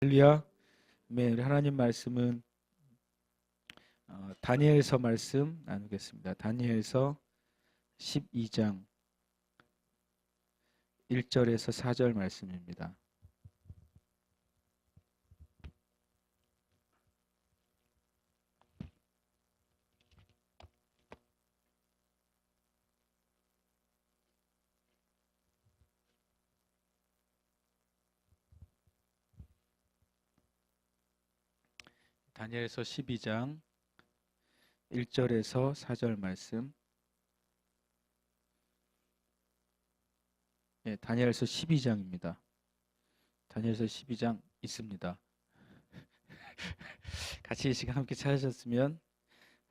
할렐루야. 네, 우리 하나님 말씀은 다니엘서 말씀 나누겠습니다. 다니엘서 12장 1절에서 4절 말씀입니다. 다니엘서 12장 1절에서 4절 말씀. 네, 다니엘서 12장입니다. 다니엘서 12장 있습니다. 같이 이 시간 함께 찾으셨으면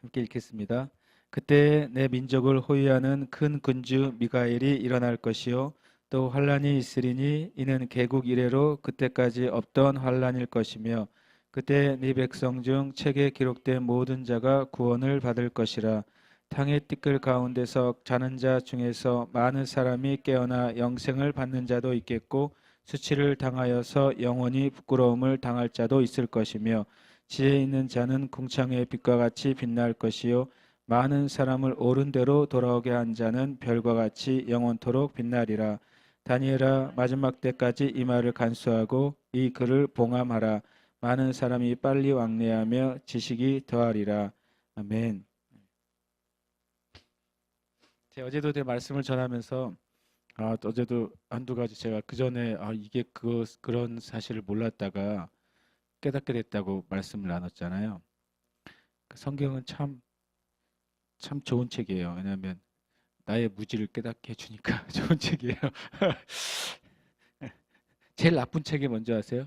함께 읽겠습니다. 그때 내 민족을 호위하는 큰 군주 미가엘이 일어날 것이요 또 환란이 있으리니 이는 개국 이래로 그때까지 없던 환란일 것이며 그때 네 백성 중 책에 기록된 모든 자가 구원을 받을 것이라. 탕의 띠끌 가운데서 자는 자 중에서 많은 사람이 깨어나 영생을 받는 자도 있겠고 수치를 당하여서 영원히 부끄러움을 당할 자도 있을 것이며 지혜 있는 자는 궁창의 빛과 같이 빛날 것이요 많은 사람을 옳은 대로 돌아오게 한 자는 별과 같이 영원토록 빛나리라. 다니엘아, 마지막 때까지 이 말을 간수하고 이 글을 봉함하라. 많은 사람이 빨리 왕래하며 지식이 더하리라. 아멘. 제가 어제도 제 말씀을 전하면서 어제도 한두 가지 제가 그 전에 이게 그런 사실을 몰랐다가 깨닫게 됐다고 말씀을 나눴잖아요. 그 성경은 참 좋은 책이에요. 왜냐하면 나의 무지를 깨닫게 해주니까 좋은 책이에요. 제일 나쁜 책이 뭔지 아세요?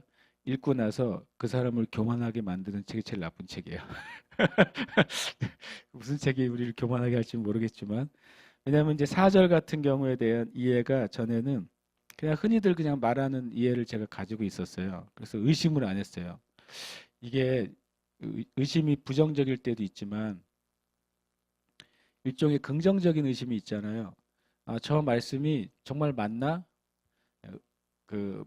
읽고 나서 그 사람을 교만하게 만드는 책이 제일 나쁜 책이에요. 무슨 책이 우리를 교만하게 할지 모르겠지만, 왜냐하면 이제 4절 같은 경우에 대한 이해가 전에는 그냥 흔히들 그냥 말하는 이해를 제가 가지고 있었어요. 그래서 의심을 안 했어요. 이게 의심이 부정적일 때도 있지만 일종의 긍정적인 의심이 있잖아요. 저 말씀이 정말 맞나? 그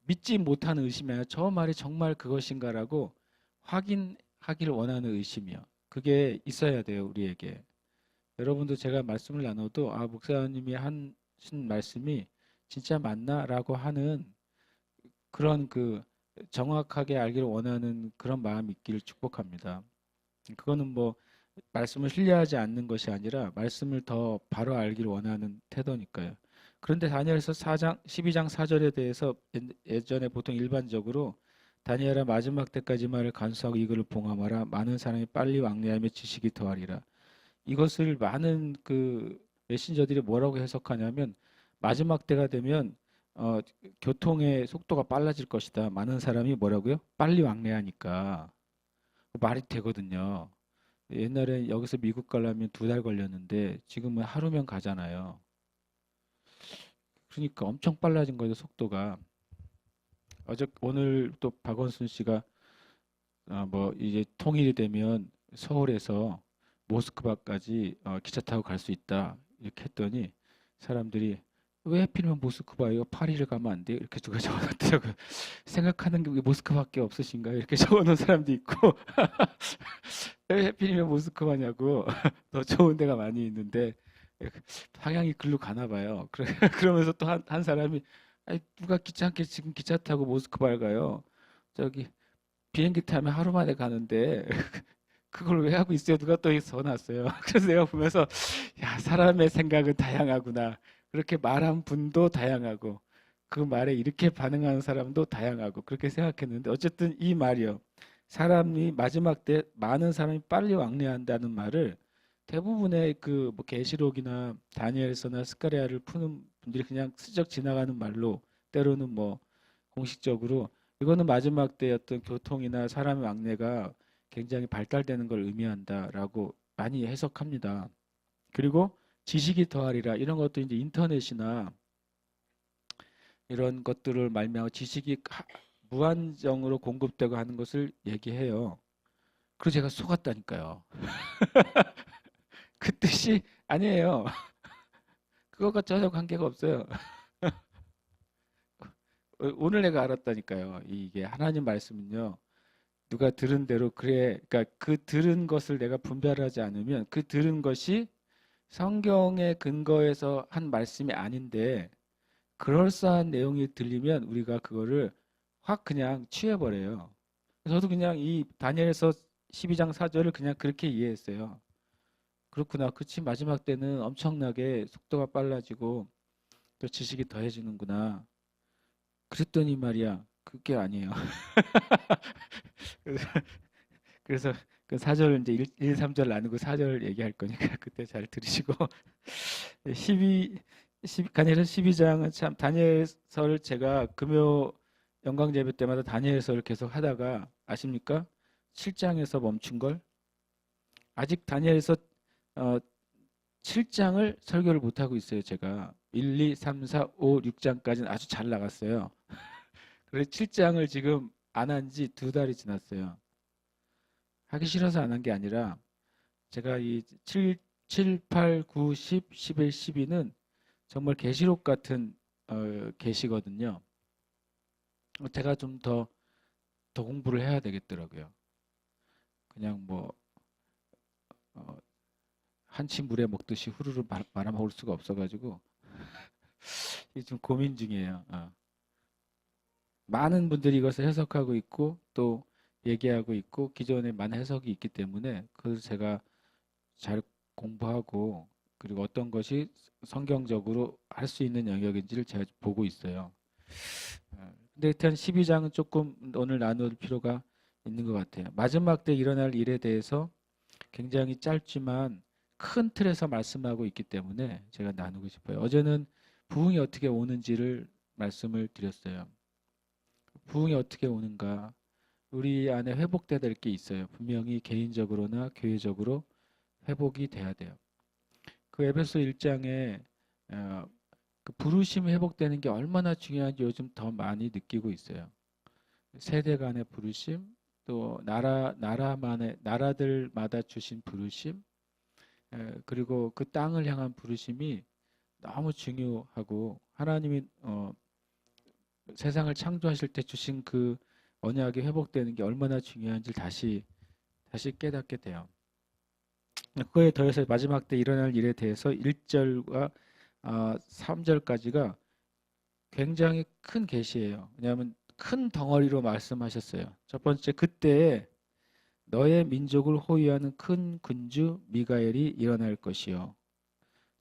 믿지 못하는 의심이 아니라 저 말이 정말 그것인가라고 확인하기를 원하는 의심이요. 그게 있어야 돼요, 우리에게. 여러분도 제가 말씀을 나눠도 목사님이 하신 말씀이 진짜 맞나라고 하는 그런 정확하게 알기를 원하는 그런 마음이 있기를 축복합니다. 그거는 뭐 말씀을 신뢰하지 않는 것이 아니라 말씀을 더 바로 알기를 원하는 태도니까요. 그런데 다니엘서 4장 12장 4절에 대해서 예전에 보통 일반적으로 다니엘아 마지막 때까지 말을 간수하고 이거를 봉함하라. 많은 사람이 빨리 왕래하며 지식이 더하리라. 이것을 많은 메신저들이 뭐라고 해석하냐면 마지막 때가 되면 교통의 속도가 빨라질 것이다. 많은 사람이 뭐라고요? 빨리 왕래하니까 말이 되거든요. 옛날에 여기서 미국 가려면 2달 걸렸는데 지금은 하루면 가잖아요. 그러니까 엄청 빨라진 거죠, 속도가. 오늘 또 박원순 씨가 뭐 이제 통일이 되면 서울에서 모스크바까지 기차 타고 갈 수 있다 이렇게 했더니 사람들이 왜 하필이면 모스크바예요? 파리를 가면 안 돼요? 이렇게 누가 적어놨더라고요. 생각하는 게 모스크바밖에 없으신가요? 이렇게 적어놓은 사람도 있고 왜 하필이면 모스크바냐고. 더 좋은 데가 많이 있는데 방향이 글로 가나 봐요. 그러면서 또 한 사람이 아니, 누가 귀찮게 지금 기차 타고 모스크바를 가요? 저기 비행기 타면 하루 만에 가는데 그걸 왜 하고 있어요? 누가 또 써놨어요. 그래서 내가 보면서 야, 사람의 생각은 다양하구나. 그렇게 말한 분도 다양하고 그 말에 이렇게 반응하는 사람도 다양하고 그렇게 생각했는데 어쨌든 이 말이요. 사람이 마지막 때 많은 사람이 빨리 왕래한다는 말을 대부분의 뭐 계시록이나 다니엘서나 스가랴를 푸는 분들이 그냥 스쩍 지나가는 말로 때로는 뭐 공식적으로 이거는 마지막 때 어떤 교통이나 사람의 왕래가 굉장히 발달되는 걸 의미한다라고 많이 해석합니다. 그리고 지식이 더하리라 이런 것도 이제 인터넷이나 이런 것들을 말미암아 지식이 무한정으로 공급되고 하는 것을 얘기해요. 그래서 제가 속았다니까요. 그 뜻이 아니에요. 그것과 전혀 관계가 없어요. 오늘 내가 알았다니까요. 이게 하나님 말씀은요. 누가 들은 대로 그래. 그러니까 그 들은 것을 내가 분별하지 않으면 그 들은 것이 성경의 근거에서 한 말씀이 아닌데 그럴싸한 내용이 들리면 우리가 그거를 확 그냥 취해버려요. 저도 그냥 이 다니엘서 12장 4절을 그냥 그렇게 이해했어요. 그렇구나. 그치. 마지막 때는 엄청나게 속도가 빨라지고 또 지식이 더해지는구나. 그랬더니 말이야. 그게 아니에요. 그래서 그래서 그 4절 이제 1, 3절 나누고 4절 얘기할 거니까 그때 잘 들으시고 12, 10, 다니엘서 12장은 참 다니엘서를 제가 금요 영광 예배 때마다 다니엘서를 계속 하다가 아십니까? 7장에서 멈춘 걸 아직 다니엘서 어, 7장을 설교를 못 하고 있어요, 제가. 1, 2, 3, 4, 5, 6장까지는 아주 잘 나갔어요. 그래서 7장을 지금 안 한 지 2달이 지났어요. 하기 싫어서 안 한 게 아니라 제가 이 7, 8, 9, 10, 11, 12는 정말 계시록 같은 계시거든요. 제가 좀 더 공부를 해야 되겠더라고요. 그냥 뭐 어, 한치 물에 먹듯이 후루루 말아먹을 수가 없어가지고 이게 좀 고민 중이에요. 많은 분들이 이것을 해석하고 있고 또 얘기하고 있고 기존에 많은 해석이 있기 때문에 그래서 제가 잘 공부하고 그리고 어떤 것이 성경적으로 할 수 있는 영역인지를 제가 보고 있어요. 근데 일단 12장은 조금 오늘 나눌 필요가 있는 것 같아요. 마지막 때 일어날 일에 대해서 굉장히 짧지만 큰 틀에서 말씀하고 있기 때문에 제가 나누고 싶어요. 어제는 부흥이 어떻게 오는지를 말씀을 드렸어요. 부흥이 어떻게 오는가? 우리 안에 회복돼야 될 게 있어요. 분명히 개인적으로나 교회적으로 회복이 돼야 돼요. 그 에베소 1장에 그 부르심이 회복되는 게 얼마나 중요한지 요즘 더 많이 느끼고 있어요. 세대 간의 부르심, 또 나라들마다 주신 부르심, 그리고 그 땅을 향한 부르심이 너무 중요하고 하나님이 세상을 창조하실 때 주신 그 언약이 회복되는 게 얼마나 중요한지 다시 깨닫게 돼요. 그거에 더해서 마지막 때 일어날 일에 대해서 1절과 3절까지가 굉장히 큰 계시예요. 왜냐하면 큰 덩어리로 말씀하셨어요. 첫 번째, 그때 너의 민족을 호위하는 큰 군주 미가엘이 일어날 것이요.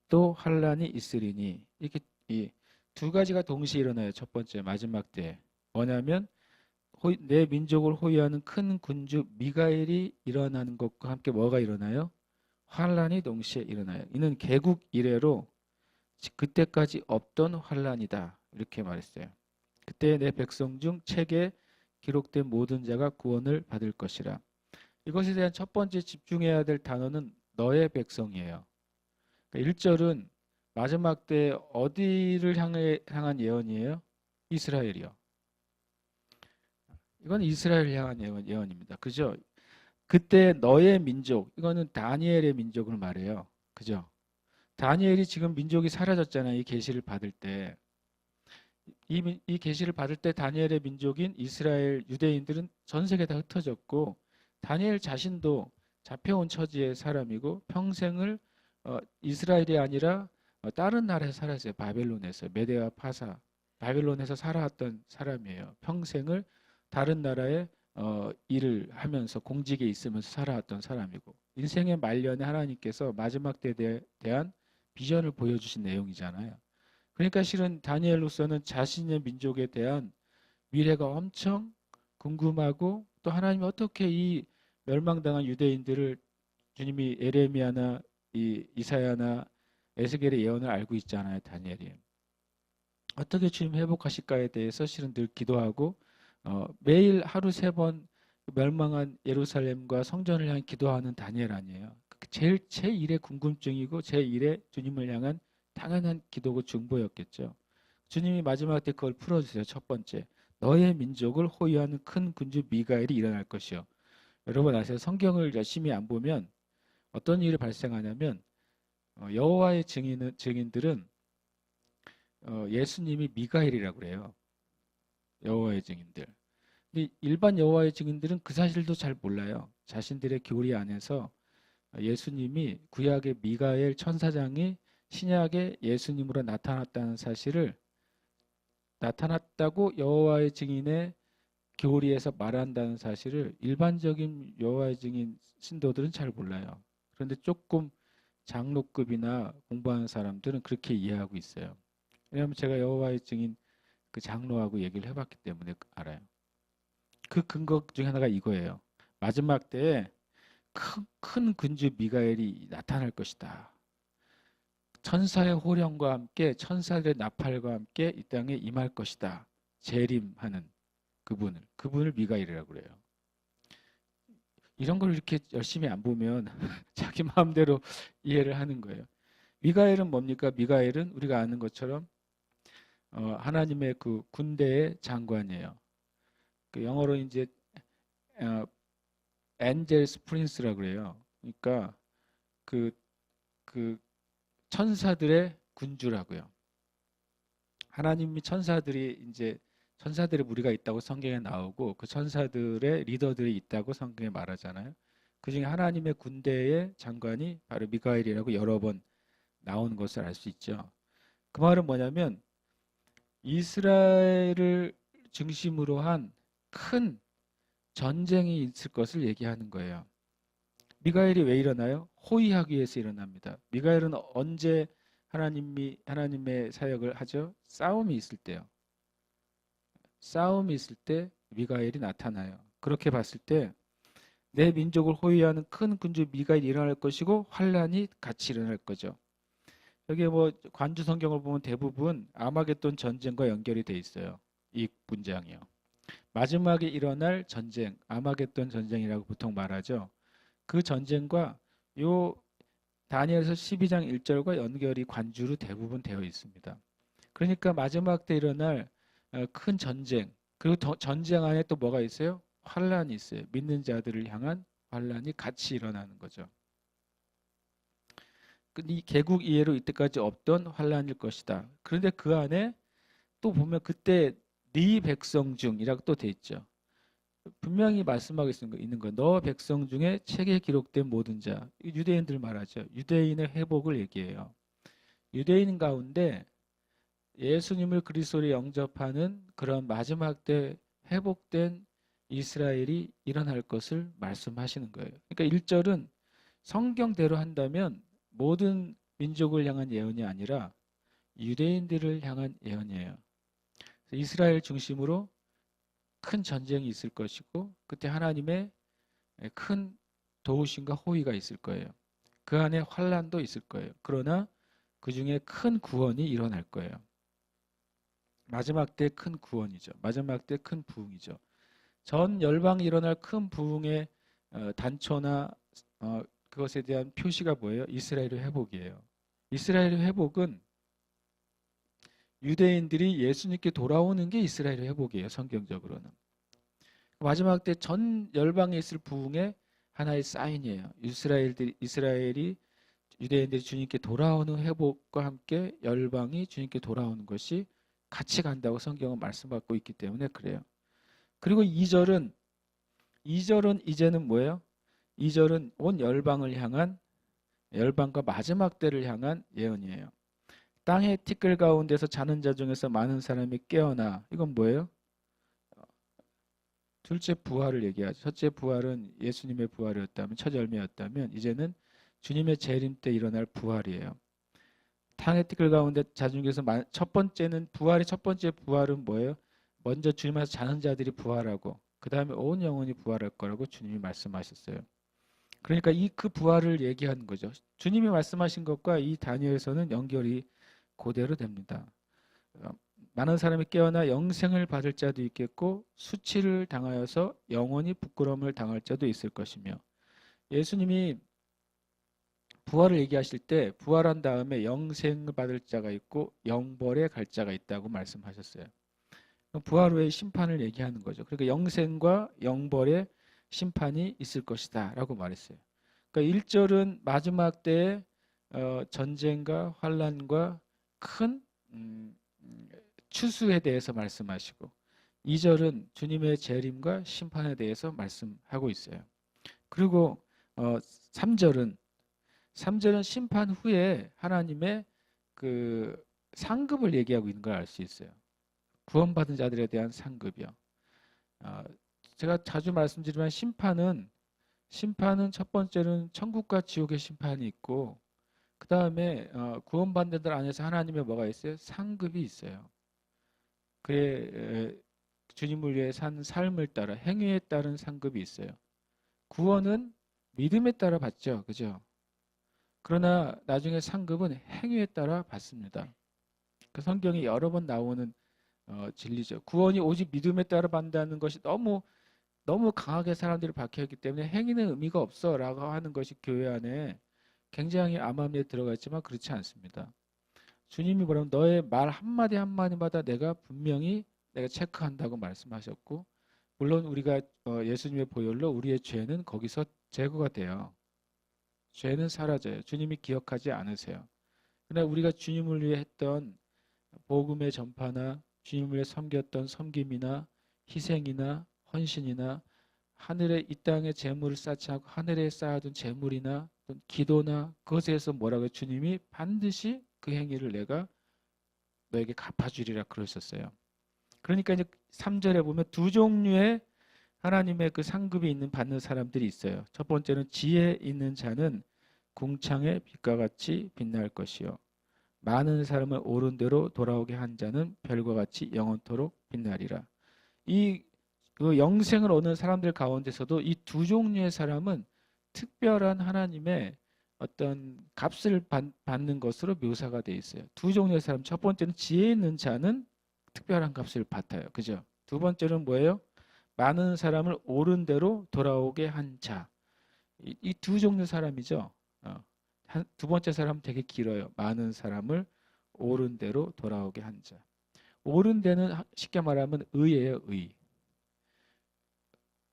또 환란이 있으리니 이렇게 이 두 가지가 동시에 일어나요. 첫 번째, 마지막 때. 뭐냐면 내 민족을 호위하는 큰 군주 미가엘이 일어나는 것과 함께 뭐가 일어나요? 환란이 동시에 일어나요. 이는 개국 이래로 그때까지 없던 환란이다. 이렇게 말했어요. 그때 내 백성 중 책에 기록된 모든 자가 구원을 받을 것이라. 이것에 대한 첫 번째 집중해야 될 단어는 너의 백성이에요. 그러니까 1절은 마지막 때 어디를 향한 예언이에요? 이스라엘이요. 이건 이스라엘 향한 예언입니다. 그죠? 그때 너의 민족, 이거는 다니엘의 민족을 말해요. 그죠? 다니엘이 지금 민족이 사라졌잖아요. 이 계시를 받을 때. 이 계시를 받을 때 다니엘의 민족인 이스라엘 유대인들은 전 세계 다 흩어졌고 다니엘 자신도 잡혀온 처지의 사람이고 평생을 이스라엘이 아니라 다른 나라에서 살았어요. 바벨론에서 메데와 파사 바벨론에서 살아왔던 사람이에요. 평생을 다른 나라에 일을 하면서 공직에 있으면서 살아왔던 사람이고 인생의 말년에 하나님께서 마지막 때에 대한 비전을 보여주신 내용이잖아요. 그러니까 실은 다니엘로서는 자신의 민족에 대한 미래가 엄청 궁금하고 또 하나님이 어떻게 이 멸망당한 유대인들을 주님이 에레미야나 이사야나 에스겔의 예언을 알고 있잖아요. 다니엘이. 어떻게 주님 회복하실까에 대해서 실은 늘 기도하고 매일 하루 3번 멸망한 예루살렘과 성전을 향해 기도하는 다니엘 아니에요. 제 일의 궁금증이고 제 일의 주님을 향한 당연한 기도고 중보였겠죠. 주님이 마지막 때 그걸 풀어주세요. 첫 번째, 너의 민족을 호위하는 큰 군주 미가엘이 일어날 것이요. 여러분 아세요? 성경을 열심히 안 보면 어떤 일이 발생하냐면 여호와의 증인들은 예수님이 미가엘이라고 그래요. 여호와의 증인들. 근데 일반 여호와의 증인들은 그 사실도 잘 몰라요. 자신들의 교리 안에서 예수님이 구약의 미가엘 천사장이 신약의 예수님으로 나타났다는 사실을 나타났다고 여호와의 증인의 교리에서 말한다는 사실을 일반적인 여호와의 증인 신도들은 잘 몰라요. 그런데 조금 장로급이나 공부하는 사람들은 그렇게 이해하고 있어요. 왜냐하면 제가 여호와의 증인 그 장로하고 얘기를 해봤기 때문에 알아요. 그 근거 중에 하나가 이거예요. 마지막 때에 큰 군주 미가엘이 나타날 것이다. 천사의 호령과 함께 천사들의 나팔과 함께 이 땅에 임할 것이다. 재림하는 그분을 미가엘이라고 그래요. 이런 걸 이렇게 열심히 안 보면 자기 마음대로 이해를 하는 거예요. 미가엘은 뭡니까? 미가엘은 우리가 아는 것처럼 하나님의 그 군대의 장관이에요. 그 영어로 이제 엔젤스 프린스라고 그래요. 그러니까 그, 그 천사들의 군주라고요. 하나님이 천사들의 무리가 있다고 성경에 나오고 그 천사들의 리더들이 있다고 성경에 말하잖아요. 그 중에 하나님의 군대의 장관이 바로 미가엘이라고 여러 번 나오는 것을 알 수 있죠. 그 말은 뭐냐면 이스라엘을 중심으로 한 큰 전쟁이 있을 것을 얘기하는 거예요. 미가엘이 왜 일어나요? 호위하기 위해서 일어납니다. 미가엘은 언제 하나님의 사역을 하죠? 싸움이 있을 때요. 싸움이 있을 때 미가엘이 나타나요. 그렇게 봤을 때 내 민족을 호위하는 큰 군주 미가엘이 일어날 것이고 환란이 같이 일어날 거죠. 여기 뭐 관주 성경을 보면 대부분 아마겟돈 전쟁과 연결이 돼 있어요. 이 문장이요. 마지막에 일어날 전쟁, 아마겟돈 전쟁이라고 보통 말하죠. 그 전쟁과 요 다니엘서 12장 1절과 연결이 관주로 대부분 되어 있습니다. 그러니까 마지막 때 일어날 큰 전쟁, 그리고 전쟁 안에 또 뭐가 있어요? 환란이 있어요. 믿는 자들을 향한 환란이 같이 일어나는 거죠. 이 개국 이래로 이때까지 없던 환란일 것이다. 그런데 그 안에 또 보면 그때 네 백성 중이라고 또 돼 있죠. 분명히 말씀하고 있는 거예요. 너 백성 중에 책에 기록된 모든 자. 유대인들 말하죠. 유대인의 회복을 얘기해요. 유대인 가운데 예수님을 그리스도로 영접하는 그런 마지막 때 회복된 이스라엘이 일어날 것을 말씀하시는 거예요. 그러니까 1절은 성경대로 한다면 모든 민족을 향한 예언이 아니라 유대인들을 향한 예언이에요. 이스라엘 중심으로 큰 전쟁이 있을 것이고 그때 하나님의 큰 도우심과 호의가 있을 거예요. 그 안에 환란도 있을 거예요. 그러나 그 중에 큰 구원이 일어날 거예요. 마지막 때 큰 구원이죠. 마지막 때 큰 부흥이죠. 전 열방이 일어날 큰 부흥의 단초나 그것에 대한 표시가 뭐예요? 이스라엘의 회복이에요. 이스라엘의 회복은 유대인들이 예수님께 돌아오는 게 이스라엘의 회복이에요. 성경적으로는. 마지막 때 전 열방에 있을 부흥의 하나의 사인이에요. 이스라엘이 유대인들이 주님께 돌아오는 회복과 함께 열방이 주님께 돌아오는 것이 같이 간다고 성경은 말씀받고 있기 때문에 그래요. 그리고 2절은 이제는 뭐예요? 2절은 온 열방을 향한 열방과 마지막 때를 향한 예언이에요. 땅의 티끌 가운데서 자는 자 중에서 많은 사람이 깨어나. 이건 뭐예요? 둘째 부활을 얘기하죠. 첫째 부활은 예수님의 부활이었다면 첫 열매였다면 이제는 주님의 재림 때 일어날 부활이에요. 땅의 티끌 가운데 자 중에서 첫 번째는 부활의 첫 번째 부활은 뭐예요? 먼저 주님 안에서 자는 자들이 부활하고 그 다음에 온 영혼이 부활할 거라고 주님이 말씀하셨어요. 그러니까 그 부활을 얘기하는 거죠. 주님이 말씀하신 것과 이 다니엘서는 연결이 그대로 됩니다. 많은 사람이 깨어나 영생을 받을 자도 있겠고 수치를 당하여서 영원히 부끄러움을 당할 자도 있을 것이며 예수님이 부활을 얘기하실 때 부활한 다음에 영생을 받을 자가 있고 영벌에 갈 자가 있다고 말씀하셨어요. 부활 후의 심판을 얘기하는 거죠. 그러니까 영생과 영벌의 심판이 있을 것이다 라고 말했어요. 그러니까 1절은 마지막 때의 전쟁과 환란과 큰 추수에 대해서 말씀하시고 2절은 주님의 재림과 심판에 대해서 말씀하고 있어요. 그리고 3절은 심판 후에 하나님의 그 상급을 얘기하고 있는 걸 알 수 있어요. 구원받은 자들에 대한 상급이요. 어, 제가 자주 말씀드리지만 심판은 첫 번째는 천국과 지옥의 심판이 있고, 그 다음에 구원받는 자들 안에서 하나님의 뭐가 있어요? 상급이 있어요. 그의 주님을 위해 산 삶을 따라 행위에 따른 상급이 있어요. 구원은 믿음에 따라 받죠, 그죠? 그러나 나중에 상급은 행위에 따라 받습니다. 그 성경이 여러 번 나오는 진리죠. 구원이 오직 믿음에 따라 받는다는 것이 너무 너무 강하게 사람들이 박혀있기 때문에 행위는 의미가 없어라고 하는 것이 교회 안에 굉장히 암암리에 들어가 있지만 그렇지 않습니다. 주님이 뭐라면 너의 말 한마디 한마디마다 내가 분명히 내가 체크한다고 말씀하셨고, 물론 우리가 예수님의 보혈로 우리의 죄는 거기서 제거가 돼요. 죄는 사라져요. 주님이 기억하지 않으세요. 그러나 우리가 주님을 위해 했던 복음의 전파나 주님을 위해 섬겼던 섬김이나 희생이나 헌신이나 하늘에 이 땅에 재물을 쌓지 않고 하늘에 쌓아둔 재물이나 또는 기도나 그것에서 뭐라고 주님이 반드시 그 행위를 내가 너에게 갚아주리라 그러셨어요. 그러니까 이제 3절에 보면 두 종류의 하나님의 그 상급이 있는 받는 사람들이 있어요. 첫 번째는 지혜 있는 자는 궁창의 빛과 같이 빛날 것이요. 많은 사람을 옳은 대로 돌아오게 한 자는 별과 같이 영원토록 빛나리라. 그 영생을 얻는 사람들 가운데서도 이 두 종류의 사람은 특별한 하나님의 어떤 값을 받는 것으로 묘사가 되어 있어요. 두 종류의 사람, 첫 번째는 지혜 있는 자는 특별한 값을 받아요. 그죠? 두 번째는 뭐예요? 많은 사람을 옳은 대로 돌아오게 한 자. 이 두 종류 사람이죠. 두 번째 사람은 되게 길어요. 많은 사람을 옳은 대로 돌아오게 한 자. 옳은 데는 쉽게 말하면 의예요, 의.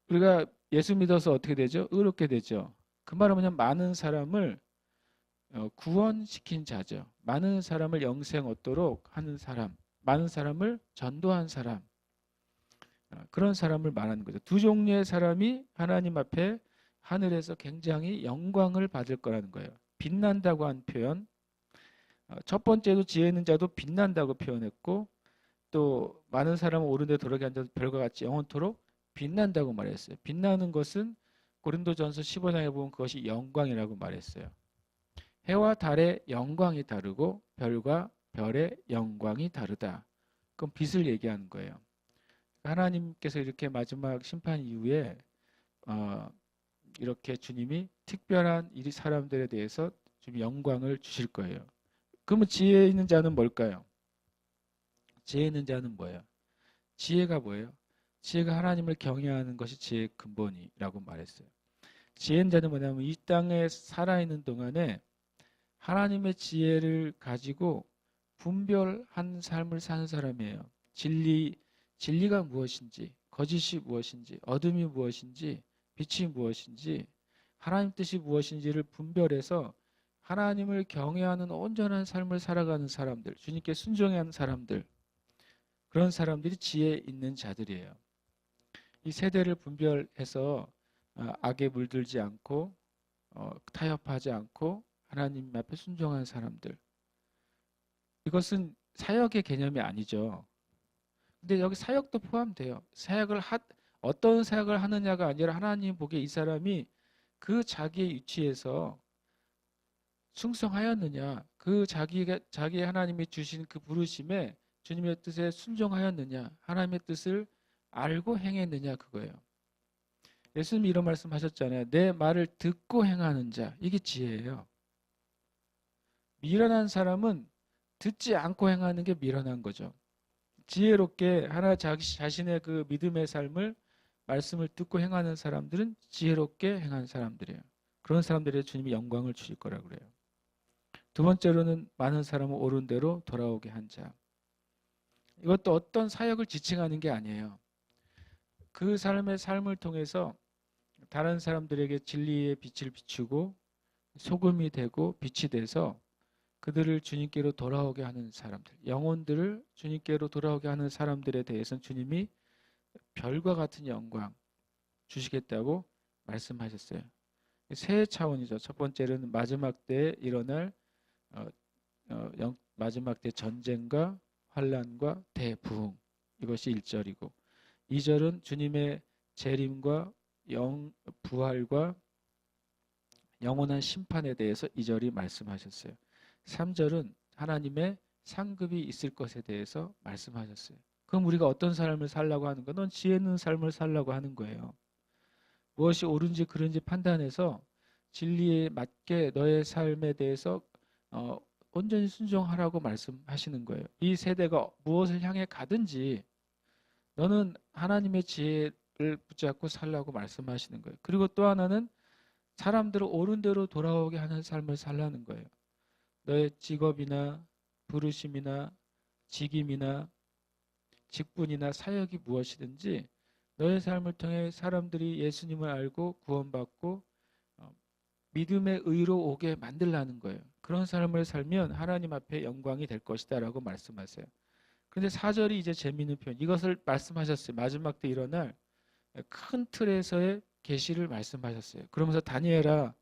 우리가 예수 믿어서 어떻게 되죠? 의롭게 되죠. 그 말은 뭐냐? 많은 사람을 구원시킨 자죠. 많은 사람을 영생 얻도록 하는 사람, 많은 사람을 전도한 사람, 그런 사람을 말하는 거죠. 두 종류의 사람이 하나님 앞에 하늘에서 굉장히 영광을 받을 거라는 거예요. 빛난다고 한 표현, 첫 번째도 지혜 있는 자도 빛난다고 표현했고, 또 많은 사람을 옳은 데 돌아가게 한다 별과 같이 영원토록 빛난다고 말했어요. 빛나는 것은 고린도전서 15장에 보면 그것이 영광이라고 말했어요. 해와 달의 영광이 다르고 별과 별의 영광이 다르다. 그건 빛을 얘기하는 거예요. 하나님께서 이렇게 마지막 심판 이후에 이렇게 주님이 특별한 이 사람들에 대해서 좀 영광을 주실 거예요. 그러면 지혜 있는 자는 뭘까요? 지혜 있는 자는 뭐예요? 지혜가 뭐예요? 지혜가 하나님을 경외하는 것이 지혜의 근본이라고 말했어요. 지혜 있는 자는 뭐냐면 이 땅에 살아있는 동안에 하나님의 지혜를 가지고 분별한 삶을 사는 사람이에요. 진리가 무엇인지, 거짓이 무엇인지, 어둠이 무엇인지, 빛이 무엇인지, 하나님 뜻이 무엇인지를 분별해서 하나님을 경외하는 온전한 삶을 살아가는 사람들, 주님께 순종하는 사람들, 그런 사람들이 지혜 있는 자들이에요. 이 세대를 분별해서 악에 물들지 않고 타협하지 않고 하나님 앞에 순종하는 사람들. 이것은 사역의 개념이 아니죠. 근데 여기 사역도 포함돼요. 어떤 사역을 하느냐가 아니라 하나님 보기에 이 사람이 그 자기의 위치에서 충성하였느냐, 그 자기 하나님이 주신 그 부르심에 주님의 뜻에 순종하였느냐, 하나님의 뜻을 알고 행했느냐, 그거예요. 예수님이 이런 말씀 하셨잖아요. 내 말을 듣고 행하는 자, 이게 지혜예요. 미련한 사람은 듣지 않고 행하는 게 미련한 거죠. 지혜롭게 자기 자신의 그 믿음의 삶을 말씀을 듣고 행하는 사람들은 지혜롭게 행하는 사람들이에요. 그런 사람들에게 주님이 영광을 주실 거라 그래요. 두 번째로는 많은 사람을 옳은 대로 돌아오게 한 자. 이것도 어떤 사역을 지칭하는 게 아니에요. 그 삶을 통해서 다른 사람들에게 진리의 빛을 비추고 소금이 되고 빛이 돼서 그들을 주님께로 돌아오게 하는 사람들, 영혼들을 주님께로 돌아오게 하는 사람들에 대해서는 주님이 별과 같은 영광 주시겠다고 말씀하셨어요. 세 차원이죠. 첫 번째는 마지막 때에 일어날 어, 마지막 때 전쟁과 환란과 대부흥, 이것이 1절이고, 2절은 주님의 재림과 부활과 영원한 심판에 대해서 2절이 말씀하셨어요. 3절은 하나님의 상급이 있을 것에 대해서 말씀하셨어요. 그럼 우리가 어떤 삶을 살라고 하는 건, 넌 지혜 있는 삶을 살라고 하는 거예요. 무엇이 옳은지 그른지 판단해서 진리에 맞게 너의 삶에 대해서 온전히 순종하라고 말씀하시는 거예요. 이 세대가 무엇을 향해 가든지 너는 하나님의 지혜를 붙잡고 살라고 말씀하시는 거예요. 그리고 또 하나는 사람들을 옳은 대로 돌아오게 하는 삶을 살라는 거예요. 너의 직업이나 부르심이나 직임이나 직분이나 사역이 무엇이든지 너의 삶을 통해 사람들이 예수님을 알고 구원받고 믿음의 의로 오게 만들라는 거예요. 그런 삶을 살면 하나님 앞에 영광이 될 것이다 라고 말씀하세요. 그런데 4절이 이제 재미있는 표현, 이것을 말씀하셨어요. 마지막 때 일어날 큰 틀에서의 계시를 말씀하셨어요. 그러면서 다니엘아,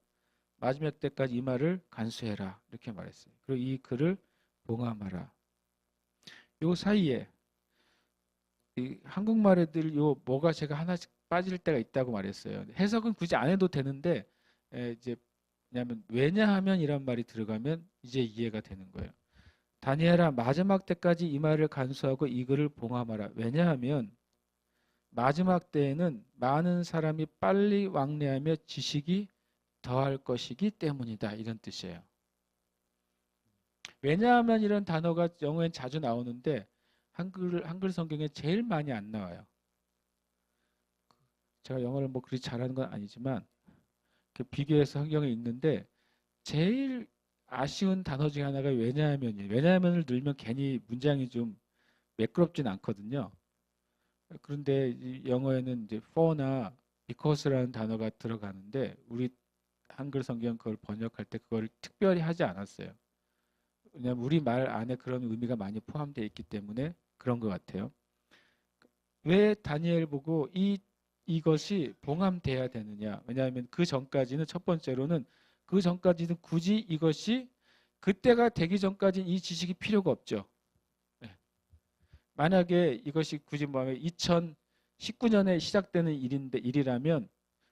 마지막 때까지 이 말을 간수해라 이렇게 말했어요. 그리고 이 글을 봉함하라. 요 사이에 이 한국말에 늘 요 뭐가 제가 하나씩 빠질 때가 있다고 말했어요. 해석은 굳이 안 해도 되는데 이제 왜냐하면 이란 말이 들어가면 이제 이해가 되는 거예요. 다니엘아, 마지막 때까지 이 말을 간수하고 이 글을 봉함하라. 왜냐하면 마지막 때에는 많은 사람이 빨리 왕래하며 지식이 더할 것이기 때문이다, 이런 뜻이에요. 왜냐하면 이런 단어가 영어엔 자주 나오는데 한글 성경에 제일 많이 안 나와요. 제가 영어를 뭐 그리 잘하는 건 아니지만 비교해서 성경에 있는데 제일 아쉬운 단어 중에 하나가 왜냐하면이에요. 왜냐하면을 넣으면 괜히 문장이 좀 매끄럽진 않거든요. 그런데 영어에는 이제 for나 because라는 단어가 들어가는데 우리 한글 성경 그걸 번역할 때 그걸 특별히 하지 않았어요. 왜냐하면 우리 말 안에 그런 의미가 많이 포함되어 있기 때문에 그런 것 같아요. 왜 다니엘 보고 이것이 봉함돼야 되느냐? 왜냐하면 그 전까지는, 첫 번째로는 그 전까지는 굳이 이것이 그때가 되기 전까지는 이 지식이 필요가 없죠. 네. 만약에 이것이 굳이 뭐하면 2019년에 시작되는 일이라면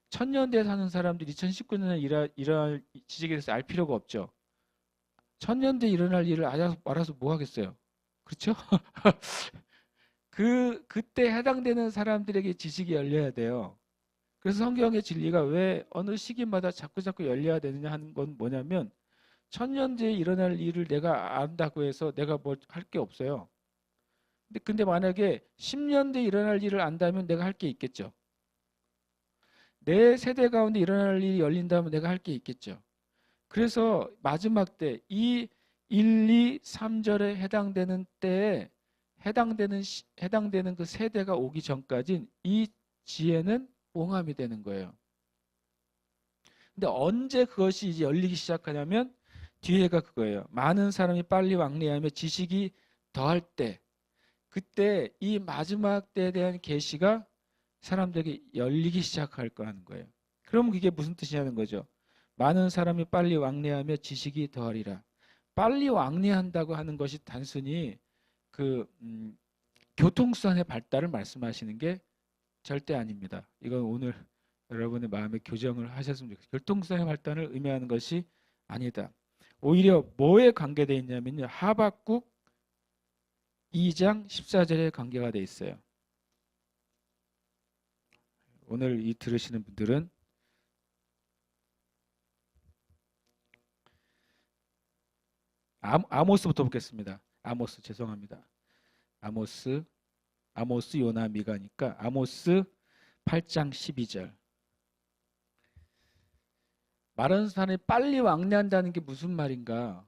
1000년대에 사는 사람들이 2019년에 일어날 지식에 대해서 알 필요가 없죠. 1000년대에 일어날 일을 알아서 뭐 하겠어요? 그렇죠? 그때 해당되는 사람들에게 지식이 열려야 돼요. 그래서 성경의 진리가 왜 어느 시기마다 자꾸 열려야 되느냐 하는 건 뭐냐면 1000년대에 일어날 일을 내가 안다고 해서 내가 뭐 할 게 없어요. 근데 만약에 10년대에 일어날 일을 안다면 내가 할 게 있겠죠. 내 세대 가운데 일어날 일이 열린다면 내가 할 게 있겠죠. 그래서 마지막 때 이 1, 2, 3절에 해당되는 때에 해당되는 그 세대가 오기 전까지는 이 지혜는 봉함이 되는 거예요. 근데 언제 그것이 이제 열리기 시작하냐면 뒤에가 그거예요. 많은 사람이 빨리 왕래하며 지식이 더할 때, 그때 이 마지막 때에 대한 계시가 사람들에게 열리기 시작할 거라는 거예요. 그럼 그게 무슨 뜻이냐는 거죠. 많은 사람이 빨리 왕래하며 지식이 더하리라. 빨리 왕래한다고 하는 것이 단순히 교통수단의 발달을 말씀하시는 게 절대 아닙니다. 이건 오늘 여러분의 마음에 교정을 하셨으면 좋겠어요. 교통수단의 발달을 의미하는 것이 아니다. 오히려 뭐에 관계되어 있냐면요. 하박국 2장 14절에 관계가 되어 있어요. 오늘 이 들으시는 분들은 아모스부터 보겠습니다. 아모스, 죄송합니다. 아모스, 요나, 미가니까 아모스 8장 12절. 마른 산에 빨리 왕래한다는 게 무슨 말인가?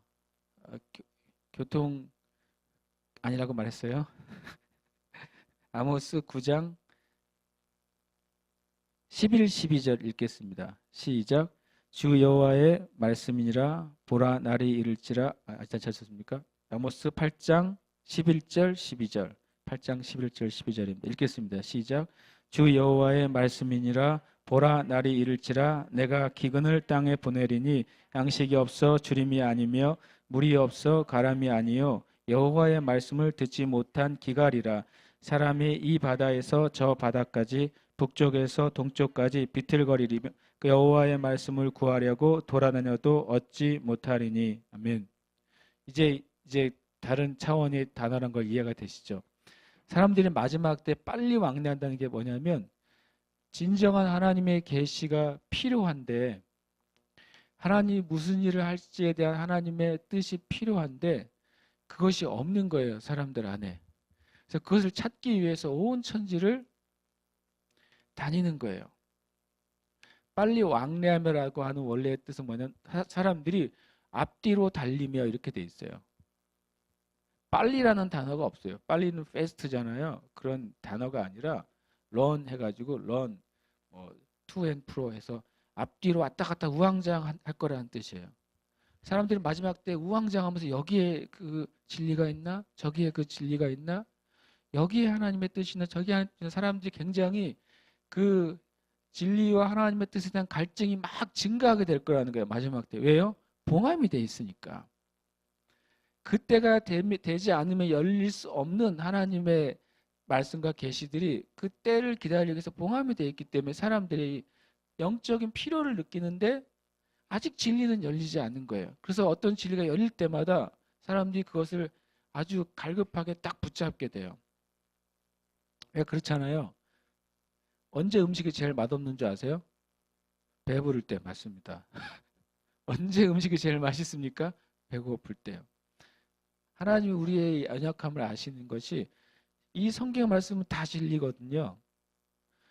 교통 아니라고 말했어요. 아모스 9장 11, 12절 읽겠습니다. 시작. 주 여호와의 말씀이니라. 보라, 날이 이를지라. 일단 찾으셨습니까? 아모스 8장 11절 12절. 8장 11절 12절입니다. 읽겠습니다. 시작. 주 여호와의 말씀이니라. 보라, 날이 이를지라. 내가 기근을 땅에 보내리니 양식이 없어 주림이 아니며 물이 없어 가람이 아니요 여호와의 말씀을 듣지 못한 기갈이라. 사람이 이 바다에서 저 바다까지 북쪽에서 동쪽까지 비틀거리리며 그 여호와의 말씀을 구하려고 돌아다녀도 얻지 못하리니. 아멘. 이제 다른 차원의 단어란 걸 이해가 되시죠? 사람들이 마지막 때 빨리 왕래한다는 게 뭐냐면 진정한 하나님의 계시가 필요한데, 하나님이 무슨 일을 할지에 대한 하나님의 뜻이 필요한데 그것이 없는 거예요, 사람들 안에. 그래서 그것을 찾기 위해서 온 천지를 다니는 거예요. 빨리 왕래하며라고 하는 원래의 뜻은 뭐냐면 사람들이 앞뒤로 달리며 이렇게 돼 있어요. 빨리라는 단어가 없어요. 빨리는 fast잖아요. 그런 단어가 아니라 run 해가지고 run, to and fro 해서 앞뒤로 왔다 갔다 우왕좌왕 할 거라는 뜻이에요. 사람들이 마지막 때 우왕좌왕하면서 여기에 그 진리가 있나? 저기에 그 진리가 있나? 여기에 하나님의 뜻이 있나? 저기에 하나님의 뜻이 있나? 사람들이 굉장히 그 진리와 하나님의 뜻에 대한 갈증이 막 증가하게 될 거라는 거예요. 마지막 때. 왜요? 봉함이 돼 있으니까. 그때가 되지 않으면 열릴 수 없는 하나님의 말씀과 계시들이 그 때를 기다리기 위해서 봉함이 되어 있기 때문에 사람들이 영적인 필요를 느끼는데 아직 진리는 열리지 않는 거예요. 그래서 어떤 진리가 열릴 때마다 사람들이 그것을 아주 갈급하게 딱 붙잡게 돼요. 왜 그렇잖아요. 언제 음식이 제일 맛없는 줄 아세요? 배부를 때. 맞습니다. 언제 음식이 제일 맛있습니까? 배고플 때요. 하나님이 우리의 연약함을 아시는 것이 이 성경 말씀은 다 진리거든요.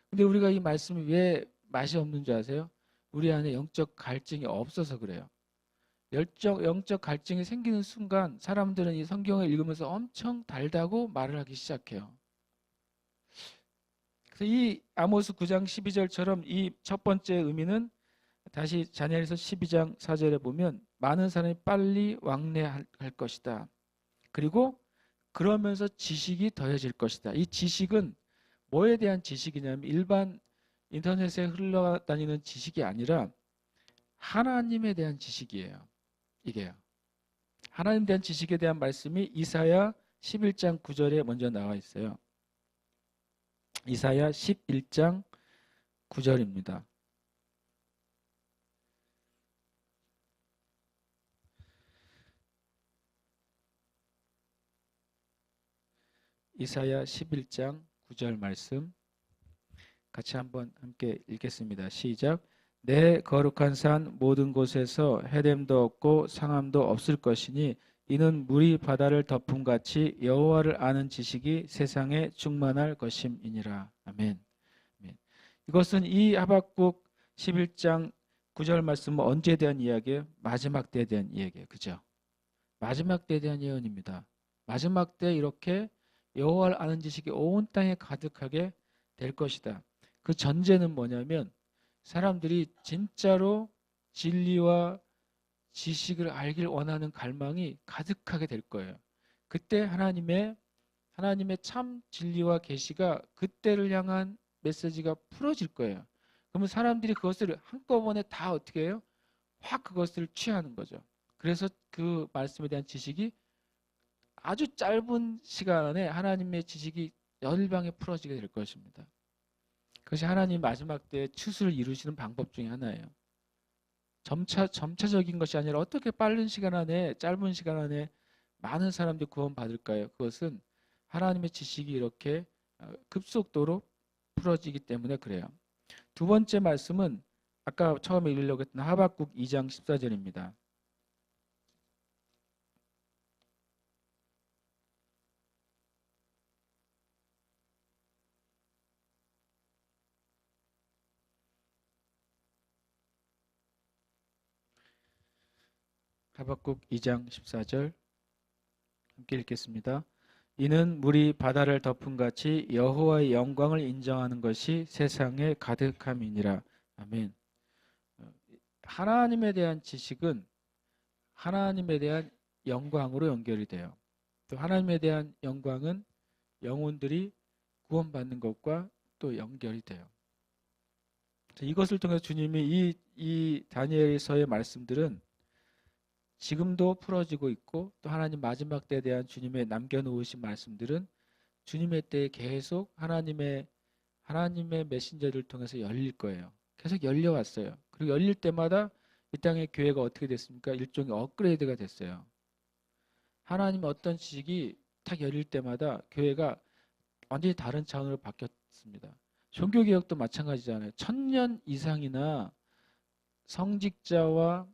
근데 우리가 이 말씀이 왜 맛이 없는 줄 아세요? 우리 안에 영적 갈증이 없어서 그래요. 영적 갈증이 생기는 순간 사람들은 이 성경을 읽으면서 엄청 달다고 말을 하기 시작해요. 그래서 이 아모스 9장 12절처럼 이 첫 번째 의미는 다시 다니엘서 12장 4절에 보면 많은 사람이 빨리 왕래할 것이다. 그리고 그러면서 지식이 더해질 것이다. 이 지식은 뭐에 대한 지식이냐면 일반 인터넷에 흘러다니는 지식이 아니라 하나님에 대한 지식이에요. 이게요. 하나님에 대한 지식에 대한 말씀이 이사야 11장 9절에 먼저 나와 있어요. 이사야 11장 9절입니다. 이사야 11장 9절 말씀 같이 한번 함께 읽겠습니다. 시작. 내 거룩한 산 모든 곳에서 해됨도 없고 상함도 없을 것이니 이는 물이 바다를 덮음같이 여호와를 아는 지식이 세상에 충만할 것임이니라. 아멘. 아멘. 이것은 이 하박국 11장 9절 말씀은 언제에 대한 이야기예요? 마지막 때에 대한 이야기예요. 그죠? 마지막 때에 대한 예언입니다. 마지막 때 이렇게 여호와를 아는 지식이 온 땅에 가득하게 될 것이다. 그 전제는 뭐냐면 사람들이 진짜로 진리와 지식을 알길 원하는 갈망이 가득하게 될 거예요. 그때 하나님의 참 진리와 계시가 그때를 향한 메시지가 풀어질 거예요. 그러면 사람들이 그것을 한꺼번에 다 어떻게 해요? 확 그것을 취하는 거죠. 그래서 그 말씀에 대한 지식이 아주 짧은 시간 안에 하나님의 지식이 열방에 풀어지게 될 것입니다. 그것이 하나님 마지막 때 추수를 이루시는 방법 중에 하나예요. 점차적인 것이 아니라 어떻게 빠른 시간 안에, 짧은 시간 안에 많은 사람들이 구원받을까요? 그것은 하나님의 지식이 이렇게 급속도로 풀어지기 때문에 그래요. 두 번째 말씀은 아까 처음에 읽으려고 했던 하박국 2장 14절입니다. 하박국 2장 14절 함께 읽겠습니다. 이는 물이 바다를 덮은 같이 여호와의 영광을 인정하는 것이 세상에 가득함이니라. 아멘. 하나님에 대한 지식은 하나님에 대한 영광으로 연결이 돼요. 또 하나님에 대한 영광은 영혼들이 구원받는 것과 또 연결이 돼요. 이것을 통해서 주님이 이 다니엘서의 말씀들은 지금도 풀어지고 있고, 또 하나님 마지막 때에 대한 주님의 남겨놓으신 말씀들은 주님의 때에 계속 하나님의 메신저를 통해서 열릴 거예요. 계속 열려왔어요. 그리고 열릴 때마다 이 땅의 교회가 어떻게 됐습니까? 일종의 업그레이드가 됐어요. 하나님의 어떤 지식이 딱 열릴 때마다 교회가 완전히 다른 차원으로 바뀌었습니다. 종교개혁도 마찬가지잖아요. 1000년 이상이나 성직자와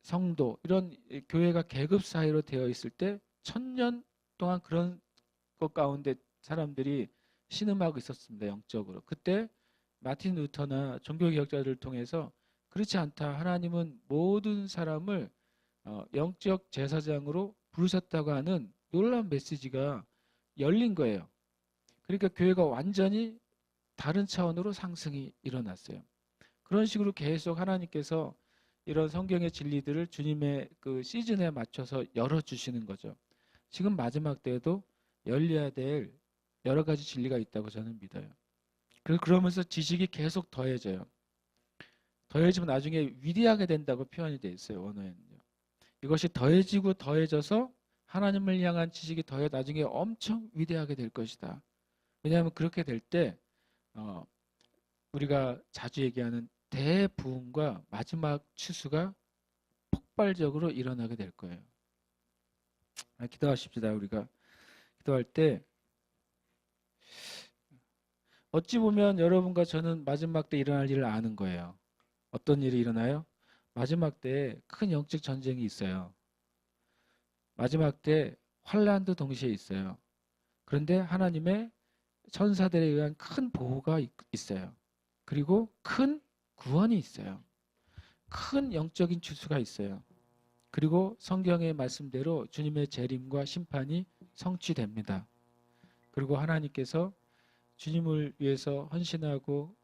성도, 이런 교회가 계급 사회로 되어 있을 때 1000년 동안 그런 것 가운데 사람들이 신음하고 있었습니다. 영적으로. 그때 마틴 루터나 종교개혁자들을 통해서 그렇지 않다, 하나님은 모든 사람을 영적 제사장으로 부르셨다고 하는 놀라운 메시지가 열린 거예요. 그러니까 교회가 완전히 다른 차원으로 상승이 일어났어요. 그런 식으로 계속 하나님께서 이런 성경의 진리들을 주님의 그 시즌에 맞춰서 열어주시는 거죠. 지금 마지막 때에도 열려야 될 여러 가지 진리가 있다고 저는 믿어요. 그러면서 지식이 계속 더해져요. 더해지면 나중에 위대하게 된다고 표현이 되어 있어요. 원어에는요. 이것이 더해지고 더해져서 하나님을 향한 지식이 더해 나중에 엄청 위대하게 될 것이다. 왜냐하면 그렇게 될 때 우리가 자주 얘기하는 대부흥과 마지막 추수가 폭발적으로 일어나게 될 거예요. 기도하십시다. 우리가 기도할 때 어찌 보면 여러분과 저는 마지막 때 일어날 일을 아는 거예요. 어떤 일이 일어나요? 마지막 때에 큰 영적 전쟁이 있어요. 마지막 때 환란도 동시에 있어요. 그런데 하나님의 천사들에 의한 큰 보호가 있어요. 그리고 큰 구원이 있어요. 큰 영적인 추수가 있어요. 그리고 성경의 말씀대로 주님의 재림과 심판이 성취됩니다. 그리고 하나님께서 주님을 위해서 헌신하고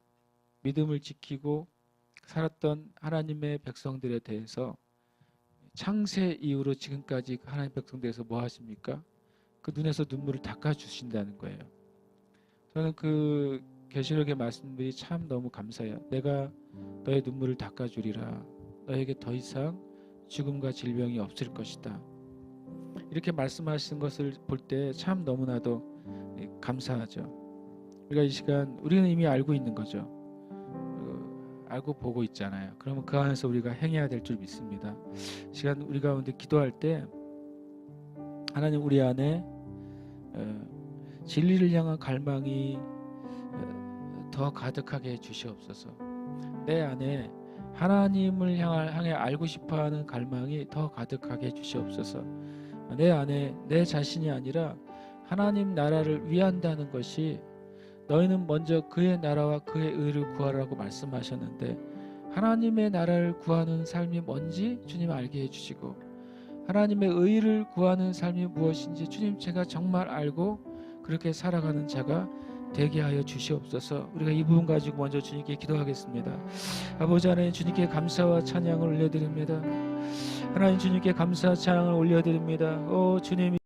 믿음을 지키고 살았던 하나님의 백성들에 대해서 창세 이후로 지금까지 하나님의 백성들에서 뭐 하십니까? 그 눈에서 눈물을 닦아주신다는 거예요. 저는 그 계시록의 말씀들이 참 너무 감사해요. 내가 너의 눈물을 닦아주리라. 너에게 더 이상 죽음과 질병이 없을 것이다. 이렇게 말씀하시는 것을 볼 때 참 너무나도 감사하죠. 우리가 이 시간 우리는 이미 알고 있는 거죠. 알고 보고 있잖아요. 그러면 그 안에서 우리가 행해야 될 줄 믿습니다. 시간 우리 가운데 기도할 때 하나님 우리 안에 진리를 향한 갈망이 더 가득하게 해주시옵소서. 내 안에 하나님을 향해 알고 싶어하는 갈망이 더 가득하게 해주시옵소서. 내 안에 내 자신이 아니라 하나님 나라를 위한다는 것이, 너희는 먼저 그의 나라와 그의 의를 구하라고 말씀하셨는데 하나님의 나라를 구하는 삶이 뭔지 주님 알게 해주시고, 하나님의 의를 구하는 삶이 무엇인지 주님 제가 정말 알고 그렇게 살아가는 자가 되게 하여 주시옵소서. 우리가 이 부분 가지고 먼저 주님께 기도하겠습니다. 아버지 하나님, 주님께 감사와 찬양을 올려드립니다. 하나님, 주님께 감사와 찬양을 올려드립니다. 오 주님,